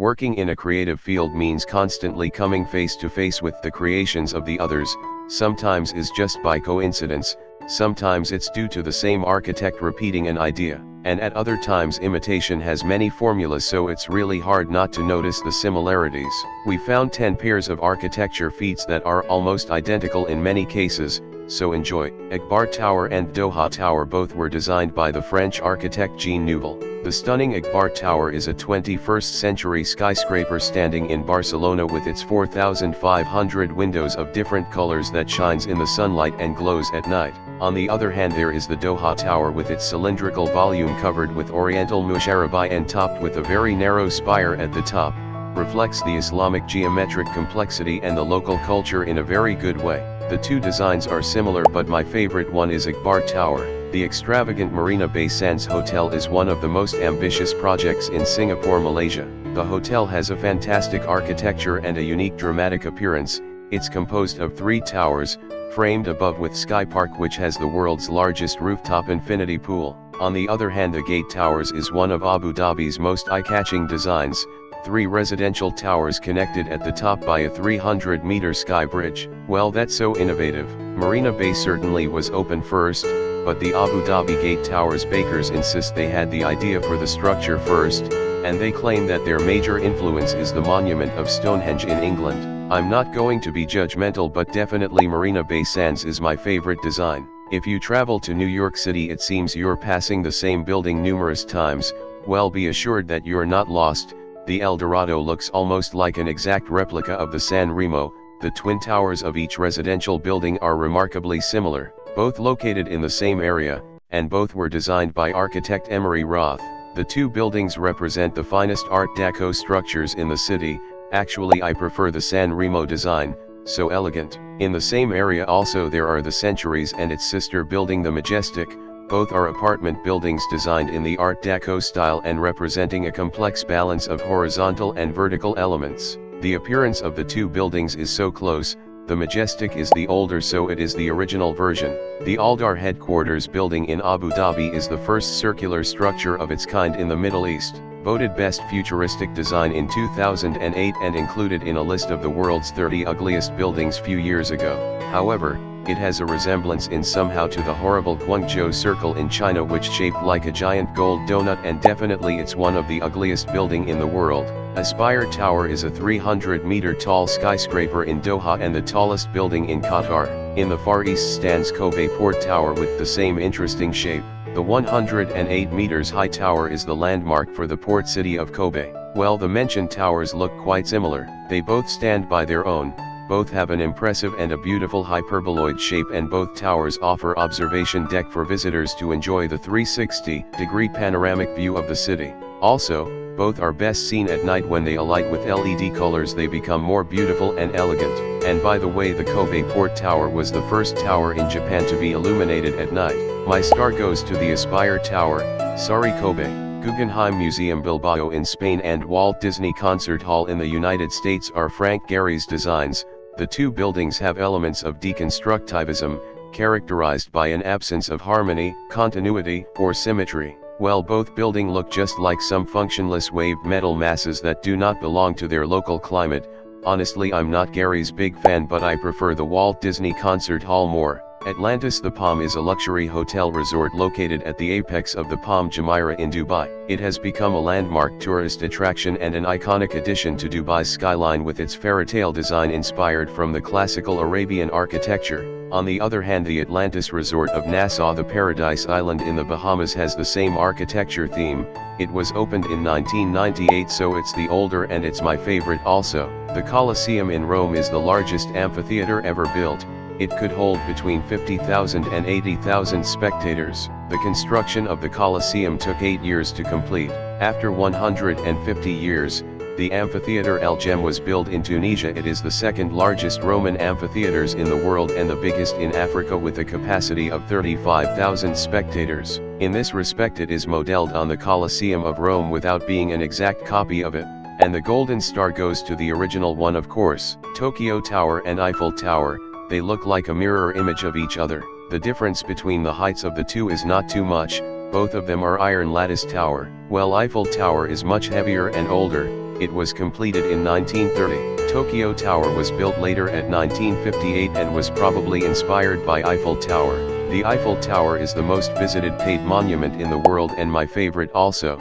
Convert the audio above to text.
Working in a creative field means constantly coming face to face with the creations of the others. Sometimes is just by coincidence, sometimes it's due to the same architect repeating an idea, and at other times imitation has many formulas, so it's really hard not to notice the similarities. We found 10 pairs of architecture feats that are almost identical in many cases, so enjoy. Akbar Tower and Doha Tower both were designed by the French architect Jean Nouvel. The stunning Akbar Tower is a 21st century skyscraper standing in Barcelona with its 4,500 windows of different colors that shines in the sunlight and glows at night. On the other hand, there is the Doha Tower with its cylindrical volume covered with oriental musharabai and topped with a very narrow spire at the top, reflects the Islamic geometric complexity and the local culture in a very good way. The two designs are similar, but my favorite one is Akbar Tower. The extravagant Marina Bay Sands Hotel is one of the most ambitious projects in Singapore, Malaysia. The hotel has a fantastic architecture and a unique dramatic appearance. It's composed of 3 towers, framed above with Sky Park, which has the world's largest rooftop infinity pool. On the other hand, the Gate Towers is one of Abu Dhabi's most eye-catching designs. 3 residential towers connected at the top by a 300-meter sky bridge. Well, that's so innovative. Marina Bay certainly was open first, but the Abu Dhabi Gate Towers bakers insist they had the idea for the structure first, and they claim that their major influence is the monument of Stonehenge in England. I'm not going to be judgmental, but definitely Marina Bay Sands is my favorite design. If you travel to New York City, it seems you're passing the same building numerous times. Well, be assured that you're not lost. The El Dorado looks almost like an exact replica of the San Remo. The twin towers of each residential building are remarkably similar, both located in the same area, and both were designed by architect Emery Roth. The two buildings represent the finest Art Deco structures in the city. Actually, I prefer the San Remo design, so elegant. In the same area also there are the Centuries and its sister building the Majestic. Both are apartment buildings designed in the Art Deco style and representing a complex balance of horizontal and vertical elements. The appearance of the two buildings is so close. The Majestic is the older, so it is the original version. The Aldar headquarters building in Abu Dhabi is the first circular structure of its kind in the Middle East. Voted Best Futuristic Design in 2008 and included in a list of the world's 30 ugliest buildings few years ago. However, it has a resemblance in somehow to the horrible Guangzhou Circle in China, which shaped like a giant gold donut, and definitely it's one of the ugliest building in the world. Aspire Tower is a 300-meter tall skyscraper in Doha and the tallest building in Qatar. In the Far East stands Kobe Port Tower with the same interesting shape. The 108 meters high tower is the landmark for the port city of Kobe. Well, the mentioned towers look quite similar. They both stand by their own. Both have an impressive and a beautiful hyperboloid shape, and both towers offer observation deck for visitors to enjoy the 360-degree panoramic view of the city. Also, both are best seen at night. When they alight with LED colors, they become more beautiful and elegant. And by the way, the Kobe Port Tower was the first tower in Japan to be illuminated at night. My star goes to the Aspire Tower, sorry Kobe. Guggenheim Museum Bilbao in Spain and Walt Disney Concert Hall in the United States are Frank Gehry's designs. The two buildings have elements of deconstructivism, characterized by an absence of harmony, continuity, or symmetry. Well, both buildings look just like some functionless waved metal masses that do not belong to their local climate. Honestly, I'm not Gehry's big fan, but I prefer the Walt Disney Concert Hall more. Atlantis The Palm is a luxury hotel resort located at the apex of the Palm Jumeirah in Dubai. It has become a landmark tourist attraction and an iconic addition to Dubai's skyline with its fairytale design inspired from the classical Arabian architecture. On the other hand, the Atlantis Resort of Nassau, the Paradise Island in the Bahamas, has the same architecture theme. It was opened in 1998, so it's the older, and it's my favorite also. The Colosseum in Rome is the largest amphitheater ever built. It could hold between 50,000 and 80,000 spectators. The construction of the Colosseum took 8 years to complete. After 150 years, the amphitheater El Jem was built in Tunisia. It is the second largest Roman amphitheaters in the world and the biggest in Africa, with a capacity of 35,000 spectators. In this respect, it is modeled on the Colosseum of Rome without being an exact copy of it. And the Golden Star goes to the original one, of course. Tokyo Tower and Eiffel Tower, they look like a mirror image of each other. The difference between the heights of the two is not too much. Both of them are iron lattice tower. Well, Eiffel Tower is much heavier and older. It was completed in 1930. Tokyo Tower was built later at 1958 and was probably inspired by Eiffel Tower. The Eiffel Tower is the most visited paved monument in the world and my favorite also.